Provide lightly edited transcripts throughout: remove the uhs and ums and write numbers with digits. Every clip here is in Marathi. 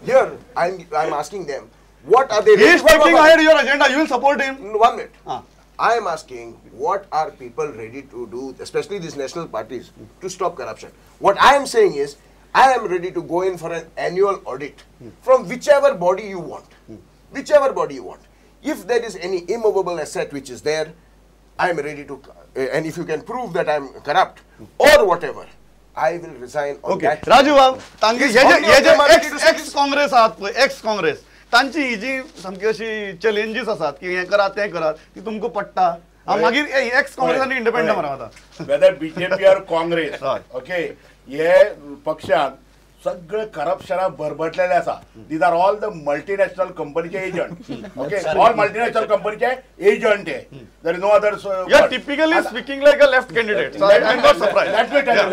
Here, I'm asking them, what are they? He is taking ahead your agenda. You will support him. 1 minute. I am asking, what are people ready to do, especially these national parties, to stop corruption? What I am saying is, I am ready to go in for an annual audit from whichever body you want. Whichever body you want. If there is any immovable asset which is there, I am ready to, and if you can prove that I am corrupt or whatever, I will resign on that. Raju बाब, तांगे ex Congress आहात पळय, ex Congress. तांची ही जी सामकी अशी चॅलेंजीस आसात की हे करात ते करात ती तुमकां पडटा. मागीर ex Congress आनी इंडिपेंडंट म्हणा आता. Whether BJP or Congress, okay, हे पक्षाक सगळे करप्शनाक भरभटलेले आसा. These are all the multinational companyचे एजंट. Okay, all multinational companyचे एजंट हे. There is no other. You are typically speaking like a left candidate. So I am not surprised. Let me tell you.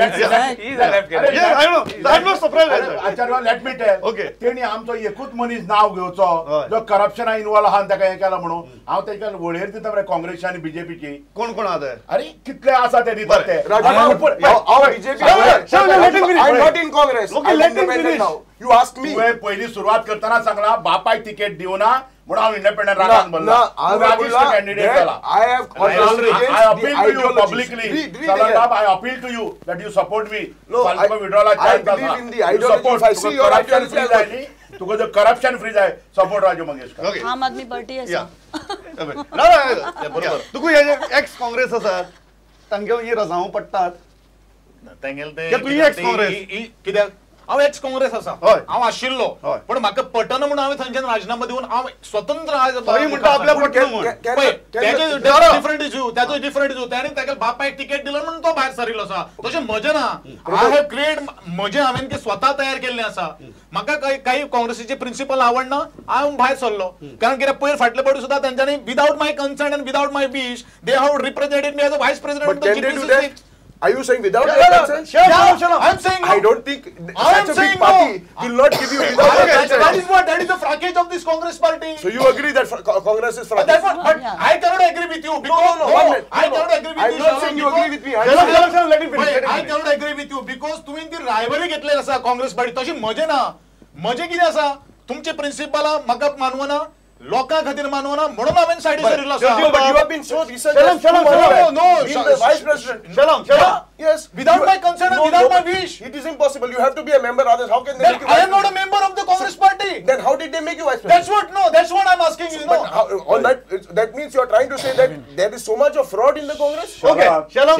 He is a left candidate. Yes, I know. I am not surprised. Acharya, let me tell. Okay. तेणी आमचो एकूच मनीस नाव घेवचो जो करप्शना इन्वॉल्व आहा ताका हे केला म्हणून हांव तेका वळेर दिता मरे काँग्रेस आनी बीजेपीची. कोण कोण आहा ते? अरे कितले आसा ते दितात ते. I'm not in Congress. Let him finish. Now. You asked me. तुवें पहिली सुरुवात करताना सांगला बापाक तिकेट दिवना म्हणून हांव इंडिपेंडंट रावंक बोलला. कॅन्डिडेट जाला. I have I appeal to you publicly. I appeal to you that you support me. I believe in the ideology. If I see your ideology, तुका जर करप्शन फ्री जाय सपोर्ट राजू मंगेशकर. आम आदमी पार्टी आसा. बरोबर. तुका हे ex Congress आसात तांगे ही रजावं पडटात. तुम्ही ex Congress कित्याक हांव ex Congress आसा. हांव आशिल्लो पण म्हाका पटना म्हणून हांवें थंयच्यान राजीनामा दिवन हांव स्वतंत्र म्हणटा आपल्या डिफरंट इश्यू त्याचो डिफरंट इश्यू त्याने ताका बापायक तिकेट दिलो म्हणून तो भायर सरिल्लो आसा. तशें म्हजें ना. आय हॅव क्रिएट म्हजें हांवें ते स्वता तयार केल्लें आसा. म्हाका काही काँग्रेसीचे प्रिंसिपल आवडना हांव भायर सरलो कारण कित्याक पयर फाटले पडी सुद्दां तांच्यांनी without my concern end without my wish they have represented me as a vice president. Are you saying without your consent? I'm saying no. I don't think such a big party will not give you without your consent. That is the fracas of this Congress party. So you agree that Congress is fracas? That's what, but I cannot agree with you. Because, No, I cannot agree with you. I'm not saying you agree with me. I cannot agree with you because तुम्ही ती रायवरी घेतलेली आसा काँग्रेस पार्टी तशी मजे ना. मजे कितें आसा तुमचे प्रिंसिपल म्हाका मानवना लोकां खातीर मानवना म्हणून हांवें सायडीक सरिल्लो आसा. But you have been so recent. No. Being the vice president. Shalom. Yes. Without my consent and without my wish. It is impossible. You have to be a member. Others, how can they make you? I am not a member of the Congress party. Then how did they make you vice president? That's what I'm asking you. But on that means you are trying to say that there is so much of fraud in the Congress? Okay. Shalom.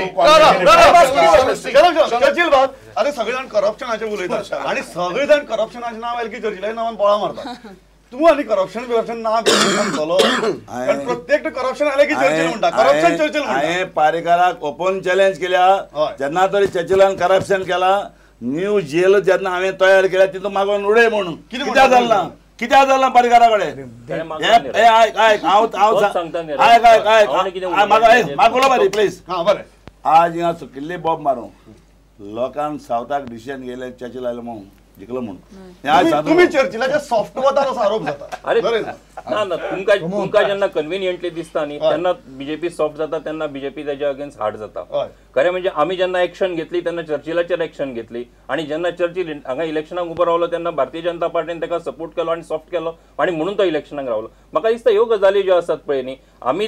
Churchill बाब अरे सगळे जाण करप्शनाचे उलयतात आणि सगळे जाण करप्शनाचे नाव आयले की चर्चिला नावान बोळा मारतात. तू आणि करप्शन नाव सांगतलो पण प्रत्येक करप्शन आले की चर्चिल म्हणटा. करप्शन चर्चिल म्हणटा. हांवें पारेकराक ओपन चॅलेंज केल्या जेन्ना तरी चर्चिलान करप्शन केला न्यू जेल जेन्ना हांवें तयार केल्या तितून मागून उडय म्हणून कित्याक जालना पारेकरा कडेन मागलो बारी प्लीज. आज हिंगा चुकिल्ली बॉब मारूं लोकांक सावथाक डिसिजन गेले चर्चिल आयलो म्हणून जिकलो म्हणून तुम्ही चर्चिलाचे सॉफ्ट वतार आरोप जाता. अरे ना तुमका जेन्ना कन्व्हिनियंटली दिसता न्ही तेन्ना बीजेपी सॉफ्ट जाता तेन्ना बीजेपी तेज्या अगेन्स्ट हार्ड जाता. खरें म्हणजे आमी जेन्ना एक्शन घेतली तेन्ना चर्चिलाचेर एक्शन घेतली आणि जेन्ना चर्चिल हांगा इलेक्शनाक उबो रावलो तेन्ना भारतीय जनता पार्टीन ताका सपोर्ट केलो आणि सॉफ्ट केलो आणि म्हणून तो इलेक्शनाक रावलो. म्हाका दिसता ह्यो गजाली ज्यो आसात पळय न्ही आमी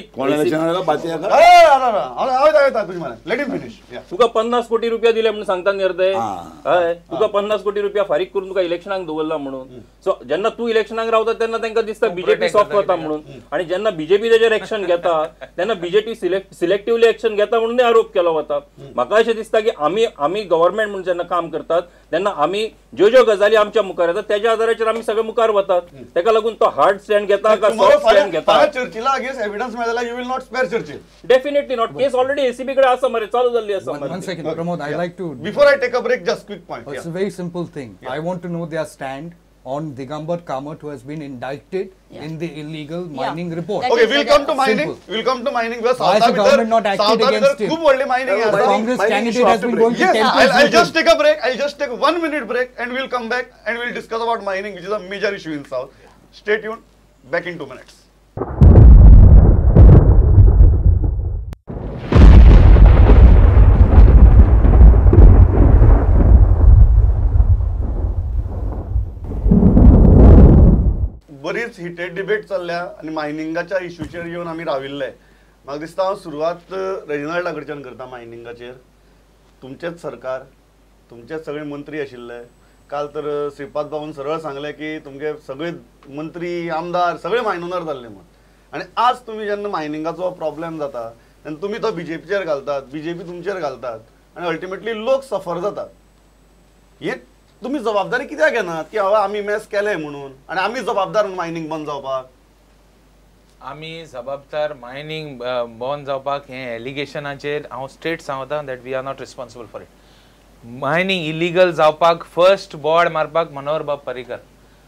तुका 50 कोटी रुपया दिले म्हणून सांगता न्ही अर्दे हय तुका 50 कोटी रुपया फारीक करून तुका इलेक्शनाक दवरला म्हणून. सो जेन्ना तूं इलेक्शनाक रावता तेन्ना तांकां दिसता बीजेपी सॉफ्ट वता म्हणून आणि जेन्ना बीजेपी तेजेर एक्शन घेता तेन्ना बीजेपी सिलेक्टिव्हली एक्शन घेता म्हणून आरोप केलो वता. म्हाका अशें दिसता की आमी गव्हर्नमेंट म्हणून जेन्ना काम करतात तेन्ना आमी ज्यो गजाली आमच्या मुखार येतात तेज्या आदाराचेर आमी सगळे मुखार वतात. ताका लागून तो हार्ड स्टँड घेता का सॉफ्ट स्टँड घेता चर्चिला अगेन्स्ट एव्हिडन्स मेळ्ळा you will not spare Churchill. Definitely not. Case already ACB कडे आसा मरे चालू जाल्ली आसा. One second, Pramod, I like to. Before I take a break, just quick point. It's a very simple thing. I want to know their stand on Digambar Kamath, who has been indicted in the illegal mining report. Okay, we'll come to mining. We'll come to mining. Why is the government not acted against it? खूप only mining. The Congress candidate has been going to Yes, temples. I'll just take a break. I'll just take a 1 minute break, and we'll come back and we'll discuss about mining, which is a major issue in South. Stay tuned. Back in 2 minutes. बरीच हिटेड डिबेट चल्ल्या आणि मायनिंगाच्या इश्यूचेर येवन आमी राविल्ले. म्हाका दिसता हांव सुरवात रेजिनाल्डा कडच्यान करता मायनिंगाचेर. तुमचेच सरकार, तुमचेच सगळे मंत्री आशिल्ले. काल तर श्रीपाद बाबून सरळ सांगले की तुमगे सगळे मंत्री आमदार सगळे मायनोनार जाल्ले म्हण. आणि आज तुम्ही जेन्ना मायनिंगाचो प्रॉब्लेम जाता तेन्ना तुम्ही तो बीजेपीचेर घालतात, बीजेपी तुमचेर घालतात आणि अल्टिमेटली लोक सफर जातात. हे तुम्ही जबाबदारी कित्याक घेनात की हवा आमी मॅस केले म्हणून आणि आमी जबाबदार मायनिंग बंद जावपाक? आमी जबाबदार मायनिंग बंद जावपाक हे एलिगेशनाचेर हांव स्ट्रेट सांगता that we are not responsible for it. Mining illegal जावपाक फर्स्ट बोर्ड मारपाक मनोहर बाब पर्रीकर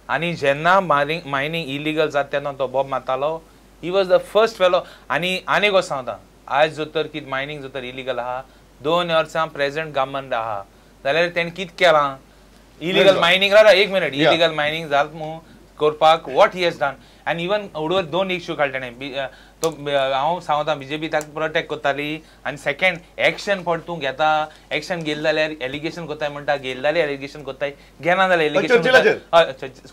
आणि जेन्ना मायनिंग इलिगल जाता तेन्ना तो बॉब मारतालो. He was the first fellow. आणि आनीक गोष्ट सांगता, आज जर तर कितें मायनिंग जर तर इलिगल आहा, 2 वर्सां प्रेझेंट गव्हर्नमेंट आहा जाल्यार तेणें कितें केलां इलिगल मायनिंग. एक मिनिट, इलिगल मायनिंग जालें करपाक वॉट ही हॅज डन. आनी इवन उडोवर 2 इश्यू काडले ताणें. तो हांव सांगता बीजेपी ताका प्रोटेक्ट करताली आनी सेकंड एक्शन पण तूं घेता. एक्शन घेतले जाल्यार एलिगेशन कोत्ताय म्हणटा, घेतले जाल्यार एलिगेशन कोत्ताय, घेना जाल्यार एलिगेशन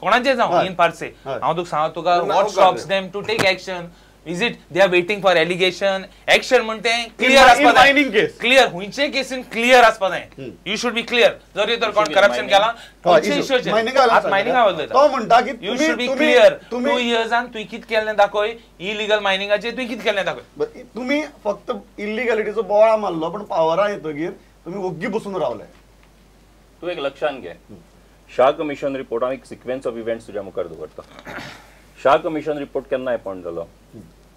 कोणाचेर जावं इन पार्से. हांव तुका सांगता तुका what stops them to take action. Is it they are waiting for allegation? Action म्हणते क्लियर आसपा जाय. क्लियर हुंयचे केसीन क्लियर आसपा जाय. You should be clear. जर तर कोण करप्शन केला तो म्हणटा की यू शुड बी क्लियर. 2 इयर्सान तुवें कितें केल्लें दाखय. इलिगल मायनिंगाचेर तुवें कितें केल्लें दाखय. तुम्ही फक्त इलिगॅलिटीचो बोळा मारलो पण पावरां येतकीर तुम्ही ओग्गी बसून रावले. तूं एक लक्षात घे, शाह कमिशन रिपोर्ट हांव एक सिक्वेन्स ऑफ इव्हेंट्स तुज्या मुखार दवरता. शाह कमिशन रिपोर्ट केन्ना अपॉइंट जालो?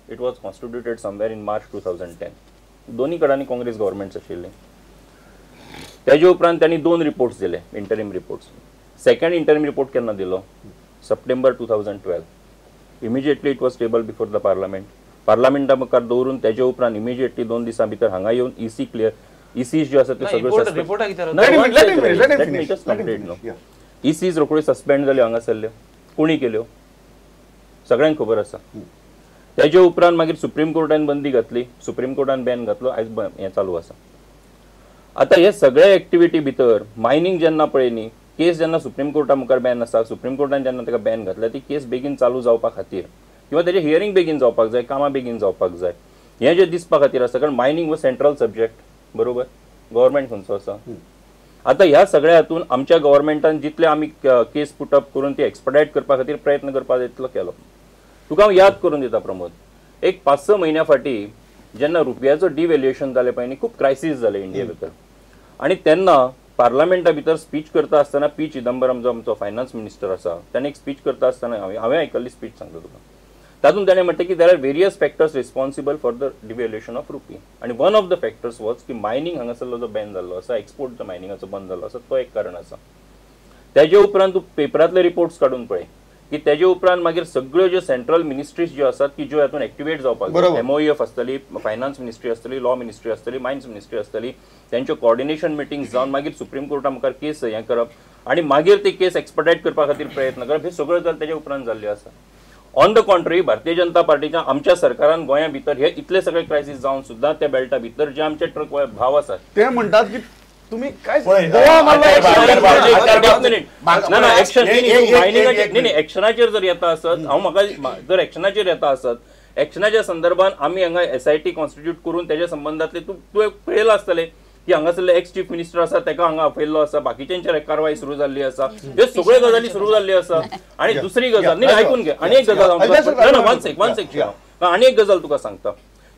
It was constituted somewhere in March 2010. दोन्ही कडांनी काँग्रेस गव्हर्मेंट्स आशिल्ली. तेजे उपरांत त्यांनी 2 रिपोर्ट्स दिले, interim reports. Second interim report केन्ना दिलो? September 2012. Immediately it was table before the parliament. पार्लमेंटा मुखार दवरून तेजे उपरांत इमिजिएटली 2 दिसां भितर हांगा येवन ईसी क्लियर ईसी जे आसा ते सगळे ईसीज रोखड्यो सस्पेंड जाल्यो हांगासरल्यो. कोणी केल्यो सगळ्यांक खबर आसा. तेजे उपरांत मागीर सुप्रीम कोर्टान बंदी घातली, सुप्रीम कोर्टान बॅन घातलो, आयज हें चालू आसा. आतां हे सगळे एक्टिविटी भितर मायनिंग जेन्ना पळय न्ही, केस जेन्ना सुप्रीम कोर्टा मुखार बॅन आसा, सुप्रीम कोर्टान जेन्ना ताका बॅन घातल्या ती केस बेगीन चालू जावपा खातीर किंवा तेजे हियरिंग बेगीन जावपाक जाय, कामां बेगीन जावपाक जाय, हें जें दिसपा खातीर आसा. कारण मायनिंग हो सेंट्रल सब्जेक्ट, बरोबर, गव्हर्मेंट खंयचो आसा. आतां ह्या सगळ्या हातून आमच्या गव्हर्मेंटान जितले आमी केस पुटअप करून ती एक्सपडायट करपा खातीर प्रयत्न करपा तितलो केलो. तुका हांव याद करून दिता प्रमोद, एक 5-6 म्हयन्या फाटीं जेन्ना रुपयाचो डिव्हॅल्युएशन जालें पळय न्ही, खूब क्रायसीस जाले इंडिया भितर. आनी तेन्ना पार्लमेंटा भितर स्पीच करता आसतना पी चिदंबरम जो आमचो फायनान्स मिनिस्टर आसा, ताणें एक स्पीच करता आसतना हांवें आयकल्ली स्पीच सांगता तुका. तातूंत ताणें म्हणटा की there are various factors responsible for the devaluation of rupee. आनी one of the factors was की मायनिंग हांगासरलो जो बॅन जाल्लो आसा, एक्सपोर्ट जो मायनिंगाचो बंद जाल्लो आसा, तो एक कारण आसा. तेजे उपरांत तूं पेपरांतले रिपोर्ट्स काडून पळय की तेजे उपरांत मागीर सगळ्यो ज्यो सेंट्रल मिनिस्ट्रीज ज्यो आसात की ज्यो हातून एक्टिवेट जावपाक जाय, MOEF आसतली, फायनान्स मिनिस्ट्री आसतली, लॉ मिनिस्ट्री आसतली, मायन्स मिनिस्ट्री आसतली, तेंच्यो कॉर्डिनेशन मिटींग जावन मागीर सुप्रीम कोर्टा मुखार केस हें करप आनी मागीर ती केस एक्सपडायट करपा खातीर प्रयत्न करप, हे सगळ्यो गजाली तेजे उपरांत जाल्ल्यो आसा. On the contrary Bharatiya Janata पार्टीच्या आमच्या सरकारान गोंया भितर हे इतले सगळे क्रायसीस जावन सुद्दां त्या बेल्टा भितर जे आमचे ट्रक भाव आसात ते म्हणटात की तुम्ही काय एक्शनाचेर जर येता आसत, हांव म्हाका जर एक्शनाचेर येता आसत, एक्शनाच्या संदर्भात आमी हांगा SIT कॉन्स्टिट्यूट करून तेज्या संबंधातले तूं पळयलां आसतलें की हांगासरले एक्स चीफ मिनिस्टर आसा तेका हांगा आपयल्लो आसा, बाकीच्यांचेर कारवाई सुरू जाल्ली आसा, ह्यो सगळ्यो गजाली सुरू जाल्ल्यो आसा. आनी दुसरी गजाल न्ही, आयकून घे, आनी एक गजाल आनी एक गजाल तुका सांगता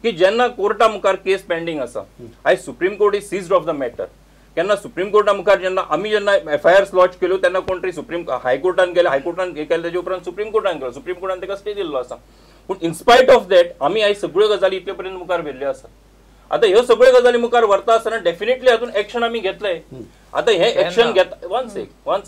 की जेन्ना कोर्टा मुखार केस पेंडींग आसा, आयज supreme court is seized of the matter. केन्ना सुप्रीम कोर्टा मुखार जेन्ना आमी जेन्ना FIRs लॉन्च केल्यो तेन्ना कोण तरी सुप्रीम हायकोर्टान गेले, हायकोर्टान हे केले, तेजे उपरांत सुप्रीम कोर्टान गेलो, सुप्रीम कोर्टान ताका स्टे दिल्लो आसा. पूण इनस्पायट ऑफ दॅट आमी आयज सगळ्यो गजाली इतले पर्यंत मुखार व्हेल्ल्यो आसा. आतां ह्यो सगळ्यो गजाली मुखार व्हरता आसतना डेफिनेटली हातून एक्शन आमी घेतले. आतां हे एक्शन घेता, वन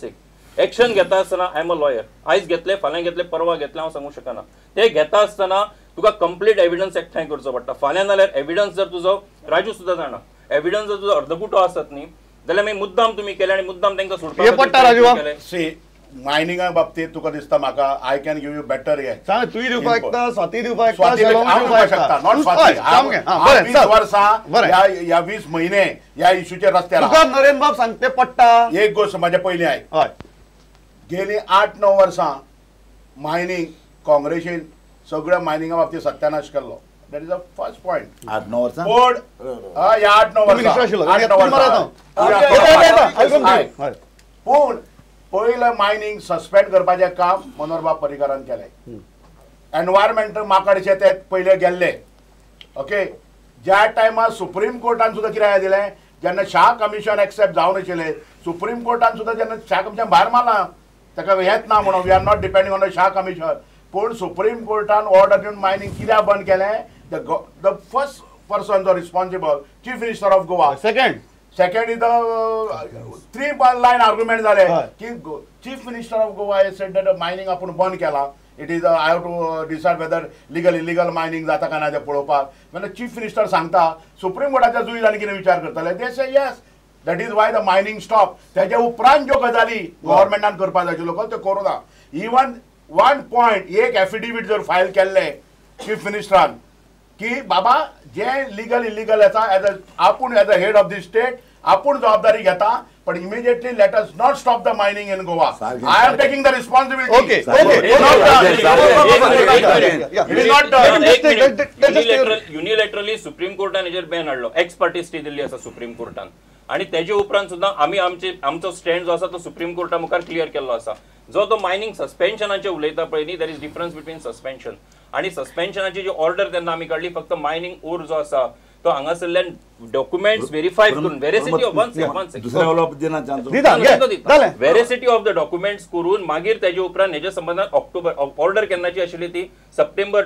सेक एक्शन घेता आसतना आय एम अ लॉयर, आयज घेतले, फाल्यां घेतले, परवा घेतले, हांव सांगूं शकना. ते घेता आसतना तुका कंप्लीट एविडन्स एकठांय करचो पडटा. फाल्यां नाल्यार एविडन्स जर तुजो, राजू सुद्दां जाणा, एविडन्स जर तुजो अर्दकुटो आसत न्ही जाल्यार मागीर मुद्दाम तुमी केले आनी मुद्दाम तांकां सोडपाक. मायनिंगा बाबतीत तुका दिसता म्हाका I can give you better हे सांग, तुय दिवपाक शकता, स्वाती दिवपाक शकता, नॉट स्वाती. 20 वर्सां या 20 महिने या इश्यूचेर रस्त्यार नरेंद्र बाब सांगते पडटा. एक गोष्ट म्हाज्या पयलीं आयक, गेली 8-9 वर्सां मायनिंग काँग्रेसीन सगळ्या मायनिंगा बाबतीत सत्यानाश केल्लो. That is the first point. 8-9 वर्सां पण या 8-9 वर्सां पूण पयलें मायनिंग सस्पेंड करपाचें काम मनोहरबाब पर्रीकारान केलें. एनवायरमेंटल माकडचे ते पयले गेल्ले. ओके, ज्या टायमार सुप्रीम कोर्टान सुद्दां कितें दिलें, जेन्ना शाह कमिशन एक्सेप्ट जावन आशिल्लें, सुप्रीम कोर्टान सुद्दां जेन्ना शाह कमिशन भायर मारलां, ताका हेंच ना म्हणून we are not depending on the Shah commission. पूण सुप्रीम कोर्टान ऑर्डर दिवन मायनिंग कित्याक बंद केलें? द फर्स्ट पर्सन जो responsible, chief minister of Goa. Second is the 3-line argument जाले की chief minister of Goa has said that mining आपण बंद केला. It is I have to decide whether legal illegal mining जाता का ना ते पळोवपाक. म्हणजे चीफ मिनिस्टर सांगता सुप्रीम कोर्टाच्या जुईजांनी कितें विचार करतले, they say yes, that is why the mining stop. त्याच्या उपरांत ज्यो गजाली गव्हर्नमेंटान करपाक जाय लोक ते करूना. इवन 1 पॉयंट एक एफिडेविट जर फायल केल्ले चीफ मिनिस्टरान की बाबा जे लिगल इलिगल याचा आपण as a head of the state आपण जबाबदारी घेता, पण immediately let us not stop the mining in Goa. I am taking the responsibility. Unilaterally supreme कोर्टान हेजेर बॅन हाडलो. एक्स पार्टी स्टे दिल्ली आसा सुप्रीम कोर्टान, आणि तेजे उपरांत सुद्दां आमी आमचो स्टँड जो आसा तो सुप्रीम कोर्टा मुखार क्लियर केल्लो आसा. जो तो मायनिंग सस्पेन्शनाचे उलयता पळय न्ही, there is difference between suspension आणि सस्पेन्शनाची जी ऑर्डर तेन्ना आमी काडली, फक्त मायनिंग ओर जो आसा तो हांगासरल्यान डॉक्युमेंट्स व्हेरीफाय करून veracity of veracity of the documents करून मागीर तेजे उपरांत हेजे संबंधान ऑक्टोबर ऑर्डर केन्नाची आशिल्ली ती सप्टेंबर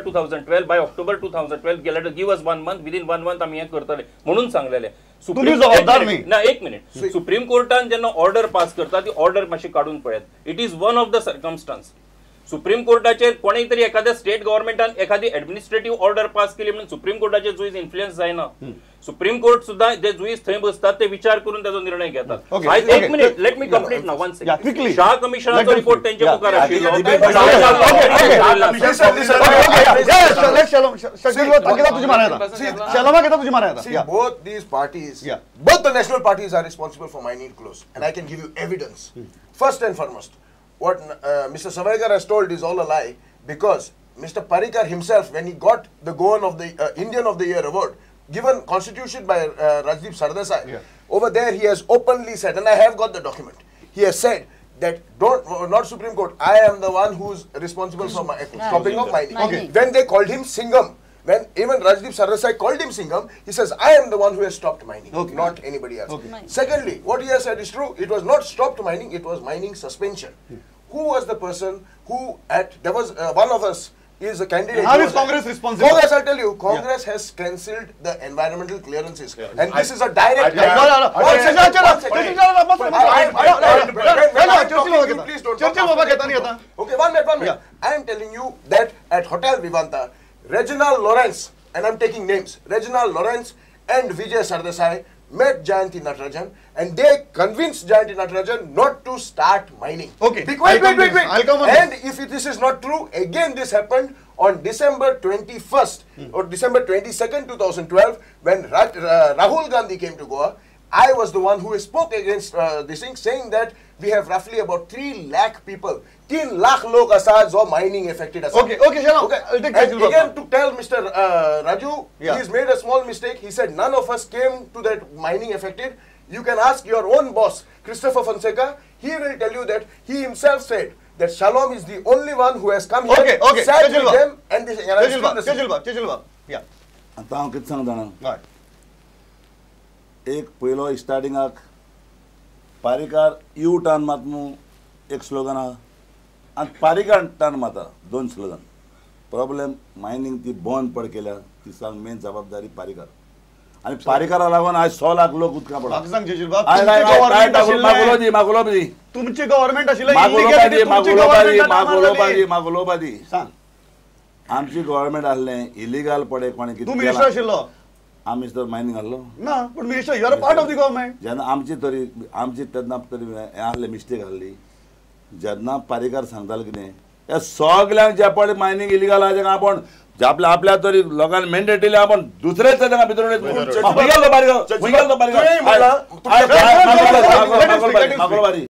2012 बाय ऑक्टोबर 2012 गेल्या give us 1 month, within 1 month आमी हें करतले म्हणून सांगलेले. एक मिनिट, सुप्रीम कोर्टान जेन्ना ऑर्डर पास करता ती ऑर्डर मातशी काडून पळयात. It is one of the circumstances. Supreme कोर्टाचेर कोणेय तरी एखाद्या स्टेट गव्हर्नमेंटान एखादी एडमिनिस्ट्रेटिव्ह ऑर्डर पास केली म्हणून सुप्रीम कोर्टाचे जुईज इन्फ्लुएन्स जायना. सुप्रीम कोर्ट सुद्धा जे जुईज थंय बसतात ते विचार करून त्याचा निर्णय घेतात. एक minute, let me complete now. One second. Shah कमिशनाचो रिपोर्ट त्यांच्या मुखार आशिल्लो. Both these parties, both the national parties are responsible for mining close, and I can give you evidence. First and foremost, what Mr. Savarkar has told is all a lie, because Mr. Parrikar himself, when he got the Goan of the Indian of the Year award, given constitution by Rajdeep Sardesai, over there he has openly said, and I have got the document, he has said that not Supreme Court, I am the one who's responsible for stopping of mining. When they called him Singham, when even Rajdeep Sardesai called him Singham, he says, I am the one who has stopped mining, not anybody else. Secondly, what he has said is true. It was not stopped mining, it was mining suspension. Who was the person who there was one of us is a candidate. How is Congress responsible? Congress, I'll tell you, Congress has cancelled the environmental clearances. And this is a direct... Okay, one minute. I am telling you that at Hotel Vivanta, Reginald Lawrence, and I'm taking names, Reginald Lawrence and Vijay Sardesai met Jayanti Natarajan, and they convinced Jayanti Natarajan not to start mining. Okay. Wait. I'll come on. And if this is not true, again this happened on December 21st or December 22nd, 2012, when Rahul Gandhi came to Goa. I was the one who spoke against this thing, saying that we have roughly about 3 lakh people. 3 lakh log asa jo mining affected asa. Okay, Shalom. I'll take and again, to tell Mr. Raju, he's made a small mistake. He said none of us came to that mining affected. You can ask your own boss, Christopher Fonseca. He will tell you that he himself said that Shalom is the only one who has come here, sat with them, and this. Chejilba. Yeah. आता हांव कितें सांगता जाणा, एक पयलो स्टार्टिंगाक पारीकार यू टर्न मात म्हणून एक स्लोगन आहा, आनी पारीकार टर्न माता 2 स्लोगन. प्रॉब्लेम मायनिंग ती बंद पड केल्या ती सांग मेन जबाबदारी पारीकार, आणि पारीकारा लागून आज 100 लाख लोक उदका पडला. तुमची गव्हर्नमेंट मागोलोबादी सांग. आमची गव्हर्नमेंट आहलें इलिगल पडे कोणे कितें. तूं मिनिस्टर आशिल्लो? आमी तर मायनिंग आहलो ना, पण minister you are part of the government. जेन्ना आमची तेन्ना तरी हें आहलें मिस्टेक आहली, जेन्ना पारीकार सांगतालो कितें हे सगल्यांक जे पडे मायनिंग इलिगल आहा तेका आपण आपल्या तरी लोकांनी मेंडेट दिले, आपण दुसरेच तेका भितर